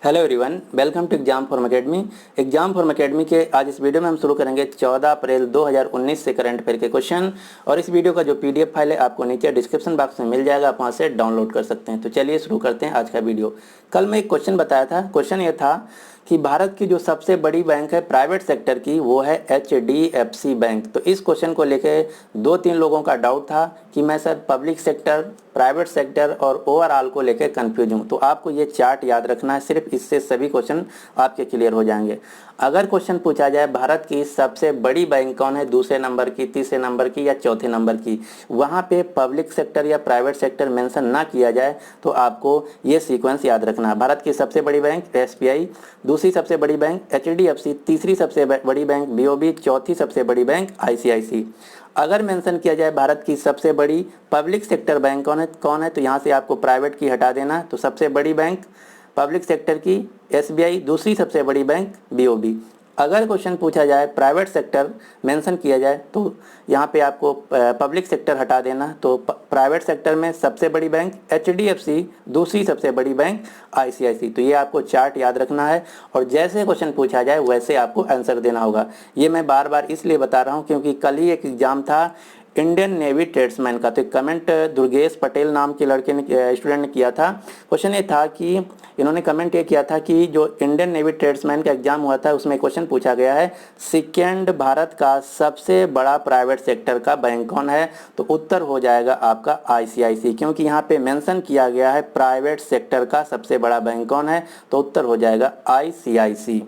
Hello everyone, welcome to exam form academy. Exam form academy के आज इस video में हम शुरू करेंगे 14 अप्रैल 2019 से करंट अफेयर के क्वेश्चन। और इस वीडियो का जो पीडीएफ फाइल है आपको नीचे डिस्क्रिप्शन बॉक्स में मिल जाएगा, आप वहां से डाउनलोड कर सकते हैं। तो चलिए शुरू करते हैं आज का वीडियो। कल मैं एक क्वेश्चन बताया था। क्वेश्चन ये था कि भारत की जो सबसे बड़ी बैंक है प्राइवेट सेक्टर की, वो है HDFC बैंक। तो इस क्वेश्चन को लेकर 2-3 लोगों का डाउट था कि मैं sir public sector, private sector और ओवरऑल को लेकर कंफ्यूज हूँ। तो आपको ये चार्ट याद रखना है, सिर्फ इससे सभी क्वेश्चन आपके क्लियर हो जाएंगे। अगर क्वेश्चन पूछा जाए भारत की सबसे बड़ी बैंक कौन है, दूसरे नंबर की, तीसरे नंबर की या चौथे नंबर की, वहाँ पे पब्लिक सेक्टर या प्राइवेट सेक्टर मेंशन ना किया जाए तो आपको ये सीक्वेंस याद रखना है। भारत की सबसे बड़ी बैंक SBI, दूसरी सबसे बड़ी बैंक HDFC, तीसरी सबसे बड़ी बैंक BOB, चौथी सबसे बड़ी बैंक ICICI। अगर मेंशन किया जाए भारत की सबसे बड़ी पब्लिक सेक्टर बैंक कौन है तो यहाँ से आपको प्राइवेट की हटा देना। तो सबसे बड़ी बैंक पब्लिक सेक्टर की SBI, दूसरी सबसे बड़ी बैंक BOB। अगर क्वेश्चन पूछा जाए प्राइवेट सेक्टर मेंशन किया जाए तो यहाँ पे आपको पब्लिक सेक्टर हटा देना। तो प्राइवेट सेक्टर में सबसे बड़ी बैंक HDFC, दूसरी सबसे बड़ी बैंक ICICI। तो ये आपको चार्ट याद रखना है और जैसे क्वेश्चन पूछा जाए वैसे आपको आंसर देना होगा। ये मैं बार बार इसलिए बता रहा हूँ क्योंकि कल ही एक एग्जाम था इंडियन नेवी ट्रेड्समैन का। तो कमेंट दुर्गेश पटेल नाम के लड़के ने, स्टूडेंट ने किया था। क्वेश्चन ये था कि इन्होंने कमेंट ये किया था कि जो इंडियन नेवी ट्रेड्समैन का एग्जाम हुआ था उसमें क्वेश्चन पूछा गया है सेकेंड भारत का सबसे बड़ा प्राइवेट सेक्टर का बैंक कौन है। तो उत्तर हो जाएगा आपका ICICI, क्योंकि यहाँ पे मेंशन किया गया है प्राइवेट सेक्टर का सबसे बड़ा बैंक कौन है, तो उत्तर हो जाएगा ICICI।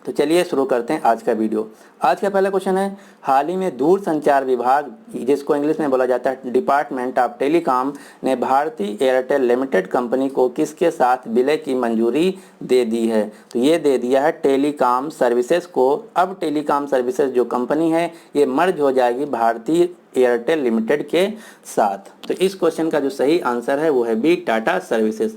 तो चलिए शुरू करते हैं आज का वीडियो। आज का पहला क्वेश्चन है, हाल ही में दूरसंचार विभाग, जिसको इंग्लिश में बोला जाता है डिपार्टमेंट ऑफ टेलीकॉम, ने भारती एयरटेल लिमिटेड कंपनी को किसके साथ विलय की मंजूरी दे दी है। तो ये दे दिया है टेलीकॉम सर्विसेज को। अब टेलीकॉम सर्विसेज जो कंपनी है ये मर्ज हो जाएगी भारती एयरटेल लिमिटेड के साथ। तो इस क्वेश्चन का जो सही आंसर है वो है बी, टाटा सर्विसेज।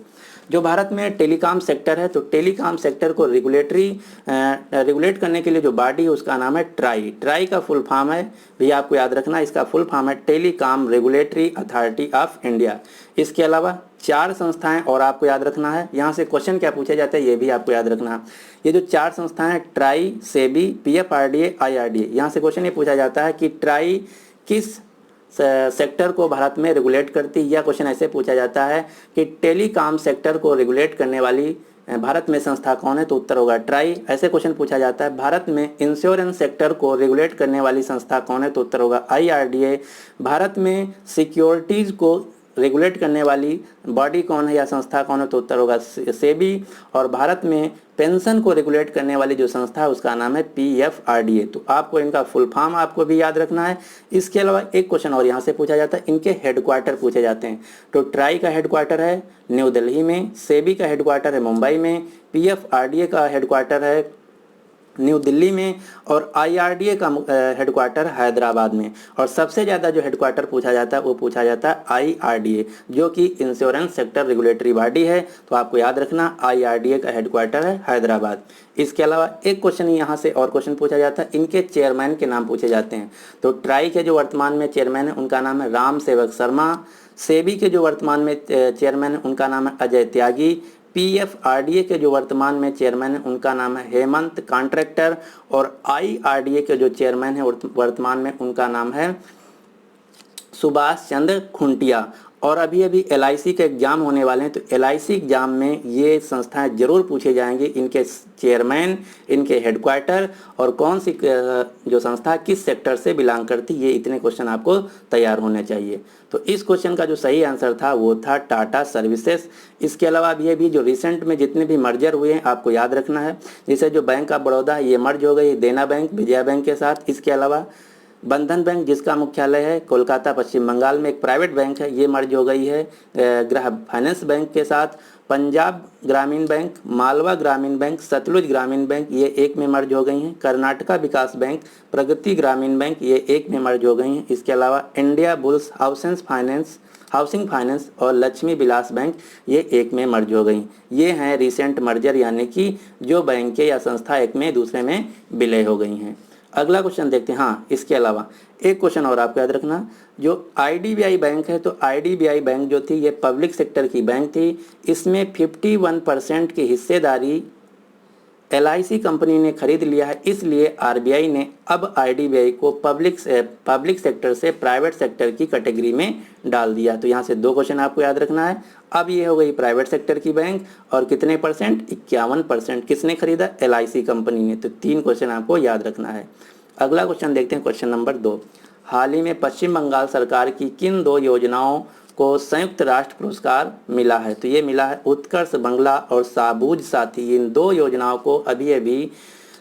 जो भारत में टेलीकॉम सेक्टर है, तो टेलीकॉम सेक्टर को रेगुलेट करने के लिए जो बॉडी है उसका नाम है ट्राई का फुल फॉर्म है, भी आपको याद रखना, इसका फुल फॉर्म है telecom regulatory authority of India. इसके अलावा 4 संस्थाएं और आपको याद रखना है। यहाँ से क्वेश्चन क्या पूछे जाते हैं ये भी आपको याद रखना है। ये जो 4 संस्थाएं हैं ट्राई, सेबी, PFRDA, IRDA, यहाँ से क्वेश्चन ये पूछा जाता है कि ट्राई किस सेक्टर को भारत में रेगुलेट करती है, या क्वेश्चन ऐसे पूछा जाता है कि टेलीकॉम सेक्टर को रेगुलेट करने वाली भारत में संस्था कौन है, तो उत्तर होगा ट्राई। ऐसे क्वेश्चन पूछा जाता है भारत में इंश्योरेंस सेक्टर को रेगुलेट करने वाली संस्था कौन है, तो उत्तर होगा IRDA। भारत में सिक्योरिटीज़ को रेगुलेट करने वाली बॉडी कौन है या संस्था कौन है, तो उत्तर होगा सेबी। और भारत में पेंशन को रेगुलेट करने वाली जो संस्था है उसका नाम है PFRDA। तो आपको इनका फुल फॉर्म आपको भी याद रखना है। इसके अलावा एक क्वेश्चन और यहाँ से पूछा जाता है, इनके हेडक्वार्टर पूछे जाते हैं। तो ट्राई का हेडक्वार्टर है न्यू दिल्ली में, सेबी का हेडक्वार्टर है मुंबई में, PFRDA का हेडक्वार्टर है न्यू दिल्ली में और IRDA का हेडक्वार्टर हैदराबाद में। और सबसे ज़्यादा जो हेडक्वार्टर पूछा जाता है वो पूछा जाता है IRDA, जो कि इंश्योरेंस सेक्टर रेगुलेटरी बॉडी है। तो आपको याद रखना IRDA का हेडक्वार्टर है हैदराबाद। इसके अलावा एक क्वेश्चन यहाँ से और क्वेश्चन पूछा जाता है, इनके चेयरमैन के नाम पूछे जाते हैं। तो ट्राई के जो वर्तमान में चेयरमैन है उनका नाम है राम सेवक शर्मा, सेबी के जो वर्तमान में चेयरमैन है उनका नाम है अजय त्यागी, PFRDA के जो वर्तमान में चेयरमैन है उनका नाम है हेमंत कॉन्ट्रैक्टर और IRDA के जो चेयरमैन है वर्तमान में उनका नाम है सुभाष चंद्र खुंटिया। और अभी अभी LIC के एग्जाम होने वाले हैं, तो LIC एग्जाम में ये संस्थाएं जरूर पूछे जाएंगे, इनके चेयरमैन, इनके हेडक्वार्टर और कौन सी जो संस्था किस सेक्टर से बिलोंग करती, ये इतने क्वेश्चन आपको तैयार होने चाहिए। तो इस क्वेश्चन का जो सही आंसर था वो था टाटा सर्विसेज। इसके अलावा ये भी जो रिसेंट में जितने भी मर्जर हुए हैं आपको याद रखना है, जैसे जो बैंक ऑफ बड़ौदा ये मर्ज हो गई देना बैंक विजया बैंक के साथ। इसके अलावा बंधन बैंक जिसका मुख्यालय है कोलकाता पश्चिम बंगाल में, एक प्राइवेट बैंक है, ये मर्ज हो गई है ग्राहक फाइनेंस बैंक के साथ। पंजाब ग्रामीण बैंक, मालवा ग्रामीण बैंक, सतलुज ग्रामीण बैंक ये एक में मर्ज हो गई हैं। कर्नाटका विकास बैंक, प्रगति ग्रामीण बैंक ये एक में मर्ज हो गई हैं। इसके अलावा इंडिया बुल्स हाउसिंग फाइनेंस और लक्ष्मी विलास बैंक ये एक में मर्ज हो गई। ये हैं रिसेंट मर्जर, यानी कि जो बैंक या संस्था एक में दूसरे में विलय हो गई हैं। अगला क्वेश्चन देखते हैं। हाँ, इसके अलावा एक क्वेश्चन और आपको याद रखना, जो आईडीबीआई बैंक है, तो आईडीबीआई बैंक जो थी ये पब्लिक सेक्टर की बैंक थी। इसमें 51% की हिस्सेदारी एलआईसी कंपनी ने खरीद लिया है, इसलिए आरबीआई ने अब आईडीबीआई को पब्लिक सेक्टर से प्राइवेट सेक्टर की कैटेगरी में डाल दिया। तो यहाँ से दो क्वेश्चन आपको याद रखना है। अब ये हो गई प्राइवेट सेक्टर की बैंक, और कितने परसेंट? 51%। किसने खरीदा? एलआईसी कंपनी ने। तो 3 क्वेश्चन आपको याद रखना है। अगला क्वेश्चन देखते हैं, क्वेश्चन नंबर 2। हाल ही में पश्चिम बंगाल सरकार की किन 2 योजनाओं को संयुक्त राष्ट्र पुरस्कार मिला है? तो ये मिला है उत्कर्ष बंगला और साबुज साथी। इन 2 योजनाओं को अभी अभी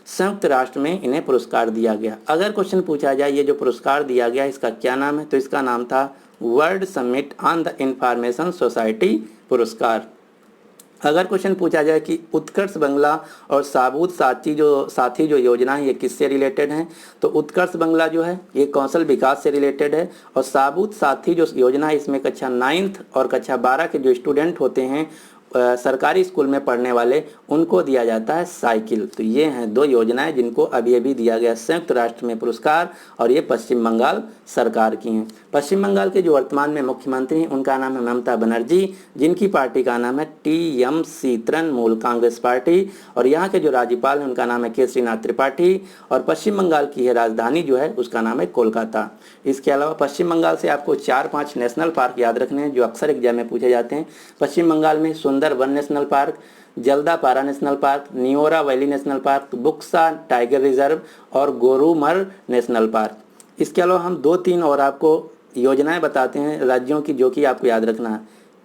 संयुक्त राष्ट्र में इन्हें पुरस्कार दिया गया। अगर क्वेश्चन पूछा जाए ये जो पुरस्कार दिया गया इसका क्या नाम है, तो इसका नाम था world summit on the information society पुरस्कार। अगर क्वेश्चन पूछा जाए कि उत्कर्ष बंगला और साबुत साथी जो योजना है ये किससे रिलेटेड हैं, तो उत्कर्ष बंगला जो है ये कौशल विकास से रिलेटेड है, और साबुत साथी जो योजना है इसमें कक्षा 9th और कक्षा 12 के जो स्टूडेंट होते हैं सरकारी स्कूल में पढ़ने वाले, उनको दिया जाता है साइकिल। तो ये हैं 2 योजनाएं जिनको अभी अभी दिया गया संयुक्त राष्ट्र में पुरस्कार, और ये पश्चिम बंगाल सरकार की हैं। पश्चिम बंगाल के जो वर्तमान में मुख्यमंत्री हैं उनका नाम है ममता बनर्जी, जिनकी पार्टी का नाम है टीएमसी तृणमूल कांग्रेस पार्टी, और यहाँ के जो राज्यपाल हैं उनका नाम है केसरीनाथ त्रिपाठी, और पश्चिम बंगाल की है राजधानी जो है उसका नाम है कोलकाता। इसके अलावा पश्चिम बंगाल से आपको 4-5 नेशनल पार्क याद रखने हैं जो अक्सर एग्जाम में पूछे जाते हैं। पश्चिम बंगाल में Sundarban national park, Jaldapara national park, Neora valley national park, Buxa tiger reserve और गोरुमर नेशनल पार्क। इसके अलावा हम 2-3 और आपको योजनाएं बताते हैं राज्यों की, जो कि आपको याद रखना है।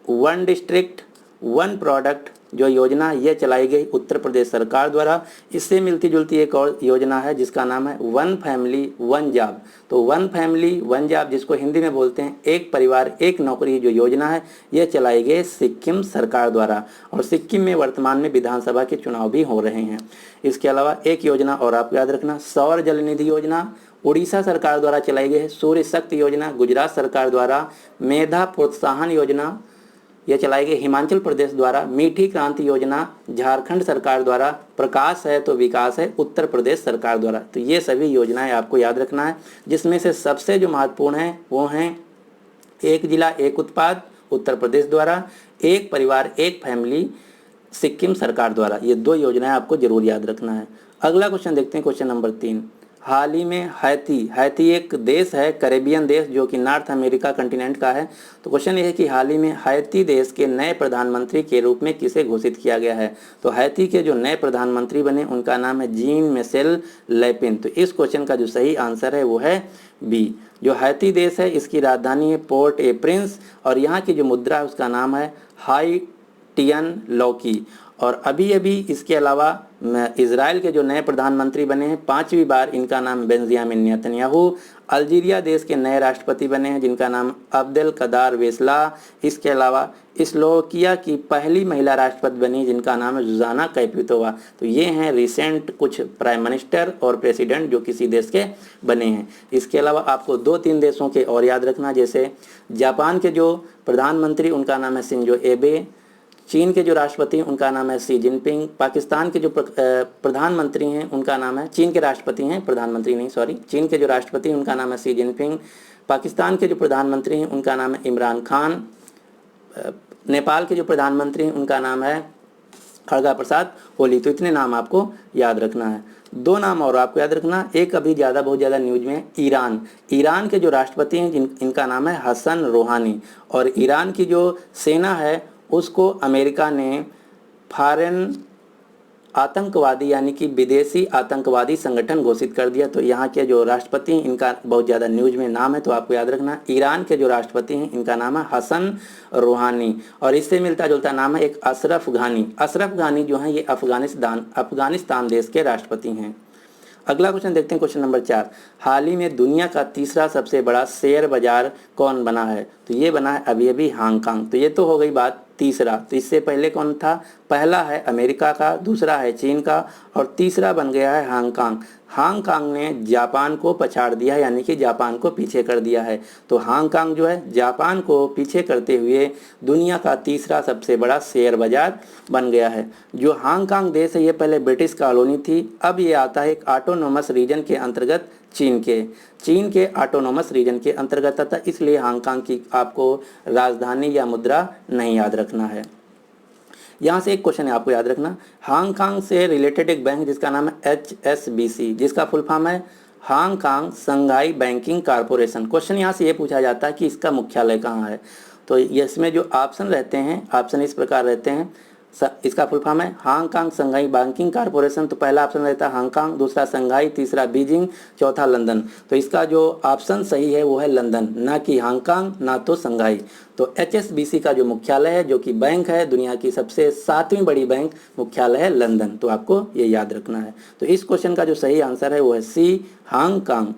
1 डिस्ट्रिक्ट 1 प्रोडक्ट जो योजना ये चलाई गई उत्तर प्रदेश सरकार द्वारा। इससे मिलती जुलती एक और योजना है जिसका नाम है 1 फैमिली 1 जॉब। तो 1 फैमिली 1 जॉब जिसको हिंदी में बोलते हैं एक परिवार एक नौकरी, जो योजना है ये चलाई गई सिक्किम सरकार द्वारा, और सिक्किम में वर्तमान में विधानसभा के चुनाव भी हो रहे हैं। इसके अलावा एक योजना और आपको याद रखना, सौर जल निधि योजना उड़ीसा सरकार द्वारा चलाई गई है। सूर्य शक्ति योजना गुजरात सरकार द्वारा। मेधा प्रोत्साहन योजना यह चलाई गई हिमाचल प्रदेश द्वारा। मीठी क्रांति योजना झारखंड सरकार द्वारा। प्रकाश है तो विकास है उत्तर प्रदेश सरकार द्वारा। तो ये सभी योजनाएं आपको याद रखना है, जिसमें से सबसे जो महत्वपूर्ण है वो हैं एक जिला एक उत्पाद उत्तर प्रदेश द्वारा, एक परिवार एक फैमिली सिक्किम सरकार द्वारा। ये 2 योजनाएं आपको जरूर याद रखना है। अगला क्वेश्चन देखते हैं, क्वेश्चन नंबर 3। हाल ही में हैती एक देश है, कैरेबियन देश जो कि नॉर्थ अमेरिका कंटिनेंट का है। तो क्वेश्चन ये है कि हाल ही में हैती देश के नए प्रधानमंत्री के रूप में किसे घोषित किया गया है? तो हैती के जो नए प्रधानमंत्री बने उनका नाम है जीन मिशेल लेपिन। तो इस क्वेश्चन का जो सही आंसर है वो है बी। जो हैती देश है इसकी राजधानी है पोर्ट ए प्रिंस, और यहाँ की जो मुद्रा है उसका नाम है हाइटियन लॉकी। और अभी अभी इसके अलावा इजराइल के जो नए प्रधानमंत्री बने हैं 5वीं बार, इनका नाम बेंजामिन नेतन्याहू। अल्जीरिया देश के नए राष्ट्रपति बने हैं जिनका नाम अब्देल कदार वेसला। इसके अलावा स्लोवाकिया की पहली महिला राष्ट्रपति बनी जिनका नाम है जुजाना कैपितोवा। तो ये हैं रिसेंट कुछ प्राइम मिनिस्टर और प्रेसिडेंट जो किसी देश के बने हैं। इसके अलावा आपको 2-3 देशों के और याद रखना, जैसे जापान के जो प्रधानमंत्री उनका नाम है शिंजो एबे। चीन के जो राष्ट्रपति हैं उनका नाम है शी जिनपिंग। पाकिस्तान के जो प्रधानमंत्री हैं उनका नाम है, चीन के राष्ट्रपति हैं, प्रधानमंत्री नहीं सॉरी, चीन के जो राष्ट्रपति हैं उनका नाम है शी जिनपिंग। पाकिस्तान के जो प्रधानमंत्री हैं उनका नाम है इमरान खान। नेपाल के जो प्रधानमंत्री हैं उनका नाम है खड़गा प्रसाद ओली। तो इतने नाम आपको याद रखना है। 2 नाम और आपको याद रखना, एक अभी बहुत ज़्यादा न्यूज में ईरान। ईरान के जो राष्ट्रपति हैं इनका नाम है हसन रोहानी, और ईरान की जो सेना है उसको अमेरिका ने फॉरेन आतंकवादी यानी कि विदेशी आतंकवादी संगठन घोषित कर दिया। तो यहाँ के जो राष्ट्रपति हैं इनका बहुत ज़्यादा न्यूज में नाम है, तो आपको याद रखना ईरान के जो राष्ट्रपति हैं इनका नाम है हसन रोहानी। और इससे मिलता जुलता नाम है एक अशरफ घानी। अशरफ घानी जो है ये अफगानिस्तान देश के राष्ट्रपति हैं। अगला क्वेश्चन देखते हैं, क्वेश्चन नंबर 4। हाल ही में दुनिया का तीसरा सबसे बड़ा शेयर बाजार कौन बना है? तो ये बना है अभी अभी हांगकांग। तो ये तो हो गई बात तीसरा। तो इससे पहले कौन था? पहला है अमेरिका का, दूसरा है चीन का और तीसरा बन गया है हांगकांग। हांगकांग ने जापान को पछाड़ दिया, यानी कि जापान को पीछे कर दिया है। तो हांगकांग जो है जापान को पीछे करते हुए दुनिया का तीसरा सबसे बड़ा शेयर बाजार बन गया है। जो हांगकांग देश है ये पहले ब्रिटिश कॉलोनी थी, अब ये आता है एक ऑटोनोमस रीजन के अंतर्गत चीन के ऑटोनोमस रीजन के अंतर्गत आता, इसलिए हांगकांग की आपको राजधानी या मुद्रा नहीं याद रखना है। यहाँ से एक क्वेश्चन है आपको याद रखना, हांगकांग से रिलेटेड एक बैंक जिसका नाम है HSBC, जिसका फुल फॉर्म है हांगकांग संघाई बैंकिंग कारपोरेशन। क्वेश्चन यहाँ से ये पूछा जाता है कि इसका मुख्यालय कहाँ है। तो इसमें जो ऑप्शन रहते हैं, ऑप्शन इस प्रकार रहते हैं, इसका फुल फॉर्म है हांगकांग संघाई बैंकिंग कारपोरेशन। तो पहला ऑप्शन रहता है हांगकांग, दूसरा संघाई, तीसरा बीजिंग, चौथा लंदन। तो इसका जो ऑप्शन सही है वो है लंदन, ना कि हांगकांग ना तो संघाई। तो HSBC का जो मुख्यालय है, जो कि बैंक है, दुनिया की सबसे 7वीं बड़ी बैंक, मुख्यालय है लंदन। तो आपको ये याद रखना है। तो इस क्वेश्चन का जो सही आंसर है वो है सी, हांगकांग।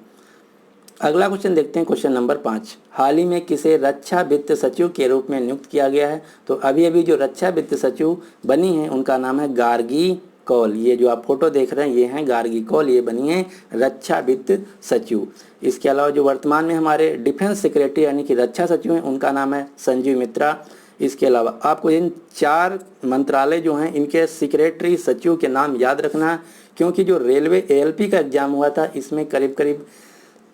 अगला क्वेश्चन देखते हैं, क्वेश्चन नंबर 5। हाल ही में किसे रक्षा वित्त सचिव के रूप में नियुक्त किया गया है? तो अभी अभी जो रक्षा वित्त सचिव बनी है उनका नाम है गार्गी कौल। ये जो आप फोटो देख रहे हैं ये हैं गार्गी कौल, ये बनी है रक्षा वित्त सचिव। इसके अलावा जो वर्तमान में हमारे डिफेंस सेक्रेटरी यानी कि रक्षा सचिव हैं उनका नाम है संजीव मित्रा। इसके अलावा आपको इन 4 मंत्रालय जो हैं इनके सेक्रेटरी सचिव के नाम याद रखना, क्योंकि जो रेलवे ALP का एग्जाम हुआ था इसमें करीब करीब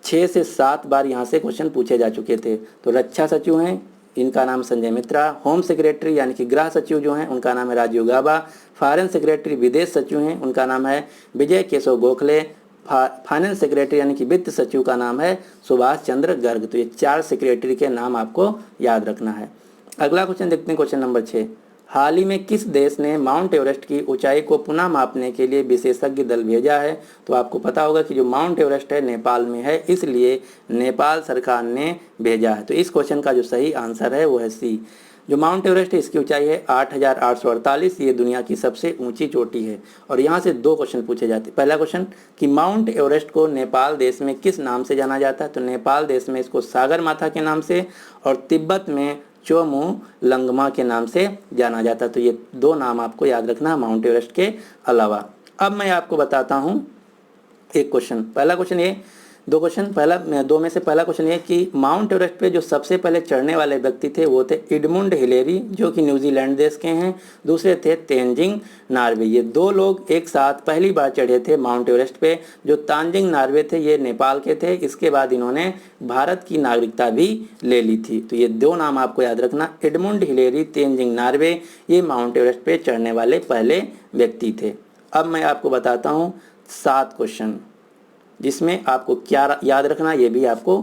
6 से 7 बार यहाँ से क्वेश्चन पूछे जा चुके थे। तो रक्षा सचिव हैं, इनका नाम संजय मित्रा। होम सेक्रेटरी यानी कि गृह सचिव जो हैं उनका नाम है राजीव गाबा। फॉरेन सेक्रेटरी विदेश सचिव हैं, उनका नाम है विजय केशव गोखले। फाइनेंस सेक्रेटरी यानी कि वित्त सचिव का नाम है सुभाष चंद्र गर्ग। तो ये 4 सेक्रेटरी के नाम आपको याद रखना है। अगला क्वेश्चन देखते हैं, क्वेश्चन नंबर 6। हाल ही में किस देश ने माउंट एवरेस्ट की ऊंचाई को पुनः मापने के लिए विशेषज्ञ दल भेजा है? तो आपको पता होगा कि जो माउंट एवरेस्ट है नेपाल में है, इसलिए नेपाल सरकार ने भेजा है। तो इस क्वेश्चन का जो सही आंसर है वो है सी। जो माउंट एवरेस्ट है इसकी ऊंचाई है 8,848, ये दुनिया की सबसे ऊंची चोटी है। और यहाँ से 2 क्वेश्चन पूछे जाते हैं। पहला क्वेश्चन कि माउंट एवरेस्ट को नेपाल देश में किस नाम से जाना जाता है? तो नेपाल देश में इसको सागर माथा के नाम से और तिब्बत में चोमू लंगमा के नाम से जाना जाता है। तो ये 2 नाम आपको याद रखना माउंट एवरेस्ट के अलावा। अब मैं आपको बताता हूँ एक क्वेश्चन। पहला क्वेश्चन ये 2 क्वेश्चन, पहला 2 में से पहला क्वेश्चन ये कि माउंट एवरेस्ट पे जो सबसे पहले चढ़ने वाले व्यक्ति थे वो थे एडमुंड हिलेरी, जो कि न्यूजीलैंड देश के हैं। दूसरे थे तेनजिंग नार्वे। ये 2 लोग एक साथ पहली बार चढ़े थे माउंट एवरेस्ट पे। जो तानजिंग नार्वे थे ये नेपाल के थे, इसके बाद इन्होंने भारत की नागरिकता भी ले ली थी। तो ये 2 नाम आपको याद रखना, एडमुंड हिलेरी, तेनजिंग नार्वे, ये माउंट एवरेस्ट पे चढ़ने वाले पहले व्यक्ति थे। अब मैं आपको बताता हूँ 7 क्वेश्चन, जिसमें आपको क्या याद रखना ये भी आपको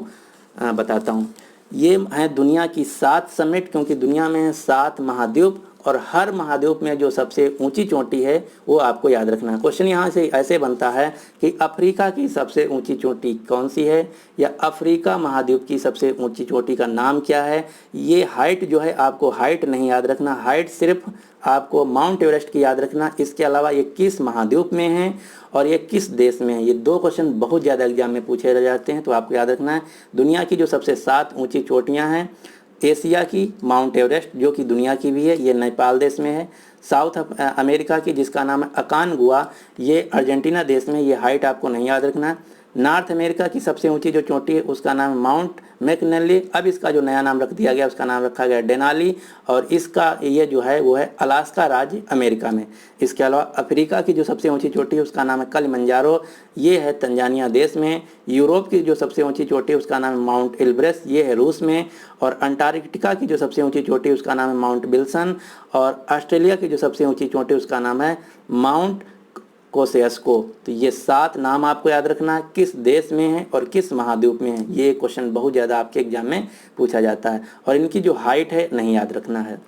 बताता हूँ। ये हैं दुनिया की 7 समिट, क्योंकि दुनिया में 7 महाद्वीप और हर महाद्वीप में जो सबसे ऊंची चोटी है वो आपको याद रखना है। क्वेश्चन यहाँ से ऐसे बनता है कि अफ्रीका की सबसे ऊंची चोटी कौन सी है, या अफ्रीका महाद्वीप की सबसे ऊंची चोटी का नाम क्या है। ये हाइट जो है आपको हाइट नहीं याद रखना, हाइट सिर्फ आपको माउंट एवरेस्ट की याद रखना। इसके अलावा ये किस महाद्वीप में है और ये किस देश में है। ये 2 क्वेश्चन बहुत ज़्यादा एग्जाम में पूछे जाते हैं, तो आपको याद रखना है। दुनिया की जो सबसे 7 ऊंची चोटियां हैं, एशिया की माउंट एवरेस्ट जो कि दुनिया की भी है, ये नेपाल देश में है। साउथ अमेरिका की जिसका नाम है अकानगुआ, ये अर्जेंटीना देश में, ये हाइट आपको नहीं याद रखना। नॉर्थ अमेरिका की सबसे ऊंची जो चोटी है उसका नाम है माउंट मैकनली, अब इसका जो नया नाम रख दिया गया उसका नाम रखा गया डेनाली, और इसका ये जो है वो है अलास्का राज्य अमेरिका में। इसके अलावा अफ्रीका की जो सबसे ऊंची चोटी है उसका नाम है किलिमंजारो, ये है तंजानिया देश में। यूरोप की जो सबसे ऊंची चोटी है उसका नाम है माउंट एल्ब्रेस, ये है रूस में। और अंटार्कटिका की जो सबसे ऊंची चोटी है उसका नाम है माउंट विल्सन। और ऑस्ट्रेलिया की जो सबसे ऊंची चोटी है उसका नाम है माउंट कोसेस्को। तो ये 7 नाम आपको याद रखना है, किस देश में है और किस महाद्वीप में है। ये क्वेश्चन बहुत ज़्यादा आपके एग्जाम में पूछा जाता है, और इनकी जो हाइट है नहीं याद रखना है।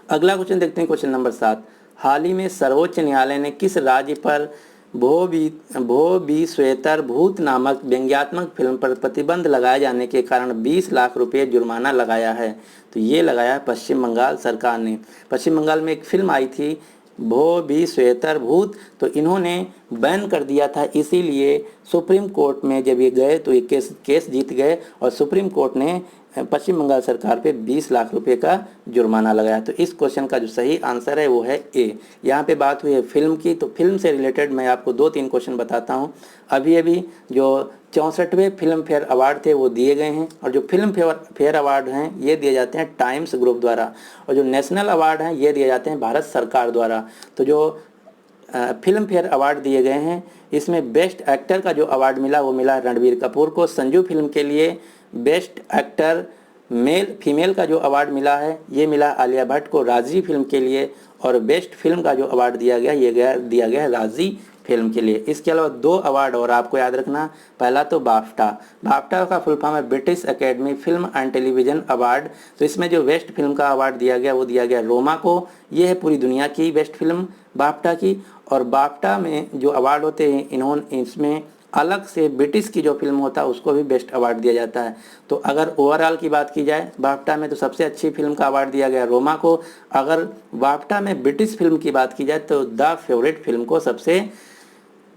अगला क्वेश्चन देखते हैं, क्वेश्चन नंबर 7। हाल ही में सर्वोच्च न्यायालय ने किस राज्य पर भो बी श्वेतर भूत नामक व्यंग्यात्मक फिल्म पर प्रतिबंध लगाए जाने के कारण 20 लाख रुपये जुर्माना लगाया है? तो ये लगाया है पश्चिम बंगाल सरकार ने। पश्चिम बंगाल में एक फिल्म आई थी भो बी श्वेतर भूत, तो इन्होंने बैन कर दिया था, इसीलिए सुप्रीम कोर्ट में जब ये गए तो ये केस जीत गए और सुप्रीम कोर्ट ने पश्चिम बंगाल सरकार पे 20 लाख रुपए का जुर्माना लगाया। तो इस क्वेश्चन का जो सही आंसर है वो है ए। यहाँ पे बात हुई है फिल्म की, तो फिल्म से रिलेटेड मैं आपको 2-3 क्वेश्चन बताता हूँ। अभी अभी जो 64वें फिल्म फेयर अवार्ड थे वो दिए गए हैं, और जो फिल्म फेयर अवार्ड हैं ये दिए जाते हैं टाइम्स ग्रुप द्वारा, और जो नेशनल अवार्ड हैं ये दिए जाते हैं भारत सरकार द्वारा। तो जो फिल्म फेयर अवार्ड दिए गए हैं इसमें बेस्ट एक्टर का जो अवार्ड मिला वो मिला रणबीर कपूर को संजू फिल्म के लिए। बेस्ट एक्टर मेल फीमेल का जो अवार्ड मिला है ये मिला आलिया भट्ट को राजी फिल्म के लिए, और बेस्ट फिल्म का जो अवार्ड दिया गया है राजी फिल्म के लिए। इसके अलावा 2 अवार्ड और आपको याद रखना। पहला तो बाफ्टा का फुल फॉर्म है British academy film and television award. तो इसमें जो बेस्ट फिल्म का अवार्ड दिया गया वो दिया गया रोमा को। ये है पूरी दुनिया की बेस्ट फिल्म बाफ्टा की। और बाफ्टा में जो अवार्ड होते हैं इसमें अलग से ब्रिटिश की जो फिल्म होता है उसको भी बेस्ट अवार्ड दिया जाता है। तो अगर ओवरऑल की बात की जाए बाफ्टा में, तो सबसे अच्छी फिल्म का अवार्ड दिया गया रोमा को। अगर बाफ्टा में ब्रिटिश फिल्म की बात की जाए तो द फेवरेट फिल्म को सबसे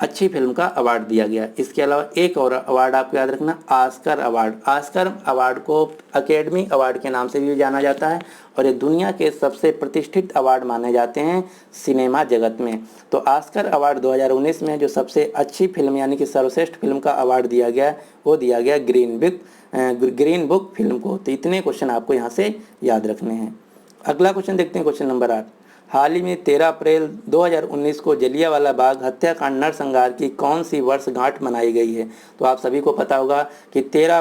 अच्छी फिल्म का अवार्ड दिया गया। इसके अलावा एक और अवार्ड आपको याद रखना, ऑस्कर अवार्ड। ऑस्कर अवार्ड को एकेडमी अवार्ड के नाम से भी जाना जाता है, और ये दुनिया के सबसे प्रतिष्ठित अवार्ड माने जाते हैं सिनेमा जगत में। तो ऑस्कर अवार्ड 2019 में जो सबसे अच्छी फिल्म यानी कि सर्वश्रेष्ठ फिल्म का अवार्ड दिया गया वो दिया गया ग्रीन बुक फिल्म को। तो इतने क्वेश्चन आपको यहाँ से याद रखने हैं। अगला क्वेश्चन देखते हैं, क्वेश्चन नंबर 8। हाल ही में 13 अप्रैल 2019 को जलियांवाला बाग हत्याकांड नरसंहार की कौन सी वर्षगांठ मनाई गई है? तो आप सभी को पता होगा कि 13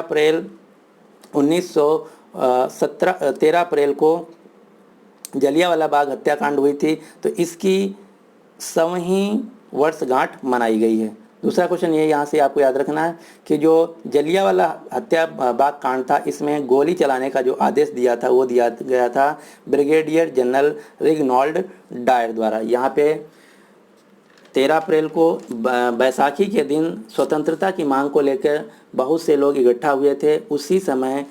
अप्रैल को जलियांवाला बाग हत्याकांड हुई थी, तो इसकी 100वीं वर्षगांठ मनाई गई है। दूसरा क्वेश्चन ये यहाँ से आपको याद रखना है कि जो जलियांवाला हत्या बाग कांड था इसमें गोली चलाने का जो आदेश दिया था वो दिया गया था ब्रिगेडियर जनरल रेजिनाल्ड डायर द्वारा। यहाँ पे 13 अप्रैल को बैसाखी के दिन स्वतंत्रता की मांग को लेकर बहुत से लोग इकट्ठा हुए थे। उसी समय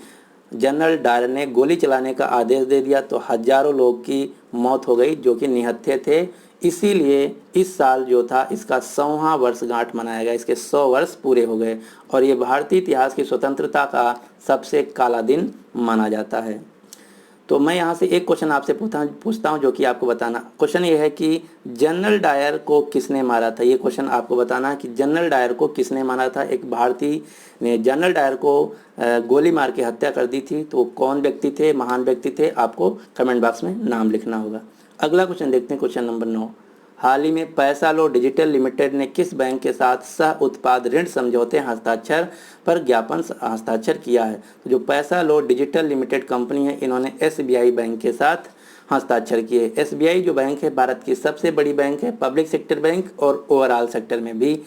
जनरल डायर ने गोली चलाने का आदेश दे दिया, तो हजारों लोग की मौत हो गई जो कि निहत्थे थे। इसीलिए इस साल जो था इसका 100वां वर्षगांठ मनाया गया, इसके 100 वर्ष पूरे हो गए, और ये भारतीय इतिहास की स्वतंत्रता का सबसे काला दिन माना जाता है। तो मैं यहाँ से एक क्वेश्चन आपसे पूछता हूँ जो कि आपको बताना। क्वेश्चन ये है कि जनरल डायर को किसने मारा था? ये क्वेश्चन आपको बताना है कि जनरल डायर को किसने मारा था। एक भारतीय ने जनरल डायर को गोली मार के हत्या कर दी थी, तो वो कौन व्यक्ति थे, महान व्यक्ति थे? आपको कमेंट बॉक्स में नाम लिखना होगा। अगला क्वेश्चन देखते हैं, क्वेश्चन नंबर 9। हाल ही में पैसा लो डिजिटल लिमिटेड ने किस बैंक के साथ सह उत्पाद ऋण समझौते हस्ताक्षर पर ज्ञापन हस्ताक्षर किया है? तो जो पैसा लो डिजिटल लिमिटेड कंपनी है इन्होंने SBI बैंक के साथ हस्ताक्षर किए। SBI जो बैंक है भारत की सबसे बड़ी बैंक है, पब्लिक सेक्टर बैंक और ओवरऑल सेक्टर में भी,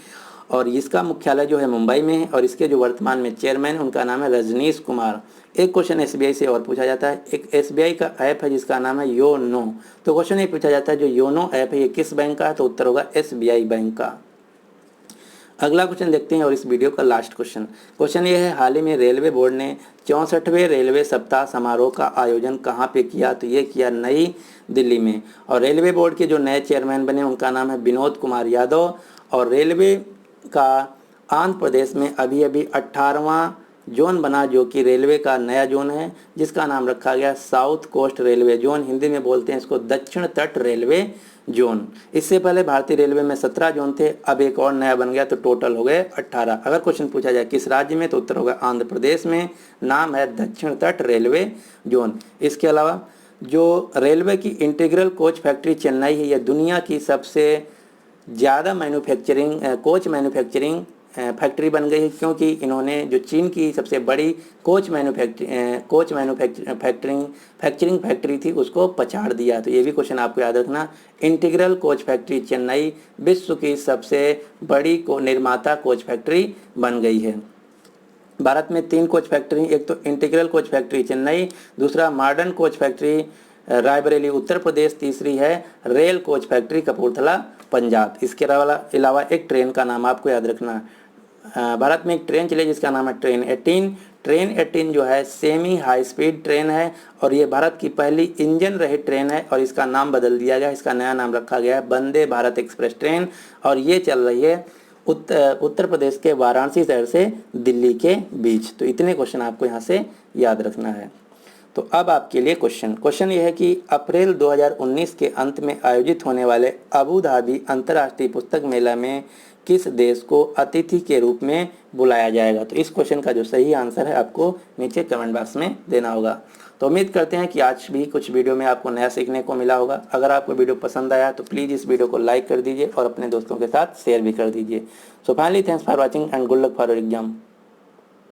और इसका मुख्यालय जो है मुंबई में है, और इसके जो वर्तमान में चेयरमैन उनका नाम है रजनीश कुमार। एक क्वेश्चन SBI से और पूछा जाता है। एक SBI का ऐप है जिसका नाम है योनो। तो क्वेश्चन ये पूछा जाता है जो योनो ऐप है ये किस बैंक का है? तो उत्तर होगा SBI बैंक का। अगला क्वेश्चन देखते हैं और इस वीडियो का लास्ट क्वेश्चन ये है, हाल ही में रेलवे बोर्ड ने 64वें रेलवे सप्ताह समारोह का आयोजन कहाँ पे किया? तो ये किया नई दिल्ली में, और रेलवे बोर्ड के जो नए चेयरमैन बने उनका नाम है विनोद कुमार यादव। और रेलवे का आंध्र प्रदेश में अभी 18वां जोन बना जो कि रेलवे का नया जोन है, जिसका नाम रखा गया south coast railway zone. Hindi में बोलते हैं इसको दक्षिण तट रेलवे जोन। इससे पहले भारतीय रेलवे में 17 जोन थे, अब एक और नया बन गया तो टोटल हो गए 18। अगर क्वेश्चन पूछा जाए किस राज्य में, तो उत्तर होगा आंध्र प्रदेश में, नाम है दक्षिण तट रेलवे जोन। इसके अलावा जो रेलवे की इंटीग्रल कोच फैक्ट्री चेन्नई है, यह दुनिया की सबसे ज़्यादा कोच मैन्युफैक्चरिंग फैक्ट्री बन गई है, क्योंकि इन्होंने जो चीन की सबसे बड़ी कोच मैन्युफैक्चरिंग फैक्ट्री थी उसको पछाड़ दिया। तो ये भी क्वेश्चन आपको याद रखना। इंटीग्रल कोच फैक्ट्री चेन्नई विश्व की सबसे बड़ी निर्माता कोच फैक्ट्री बन गई है। भारत में 3 कोच फैक्ट्री, एक तो इंटीग्रल कोच फैक्ट्री चेन्नई, दूसरा modern coach factory Raebareli Uttar Pradesh, तीसरी है rail coach factory Kapurthala Punjab. इसके अलावा एक ट्रेन का नाम आपको याद रखना। भारत में एक ट्रेन चली जिसका नाम है ट्रेन 18 जो है सेमी हाई स्पीड ट्रेन है, और ये भारत की पहली इंजन रहित ट्रेन है, और इसका नाम बदल दिया गया, इसका नया नाम रखा गया है वंदे भारत एक्सप्रेस ट्रेन, और ये चल रही है उत्तर प्रदेश के वाराणसी शहर से दिल्ली के बीच। तो इतने क्वेश्चन आपको यहाँ से याद रखना है। तो अब आपके लिए क्वेश्चन ये है कि अप्रैल 2019 के अंत में आयोजित होने वाले अबू धाबी अंतर्राष्ट्रीय पुस्तक मेला में किस देश को अतिथि के रूप में बुलाया जाएगा। तो इस क्वेश्चन का जो सही आंसर है आपको नीचे कमेंट बॉक्स में देना होगा। तो उम्मीद करते हैं कि आज भी कुछ वीडियो में आपको नया सीखने को मिला होगा। अगर आपको वीडियो पसंद आया तो प्लीज़ इस वीडियो को लाइक कर दीजिए और अपने दोस्तों के साथ शेयर भी कर दीजिए। So finally thanks for watching and good luck for your exam.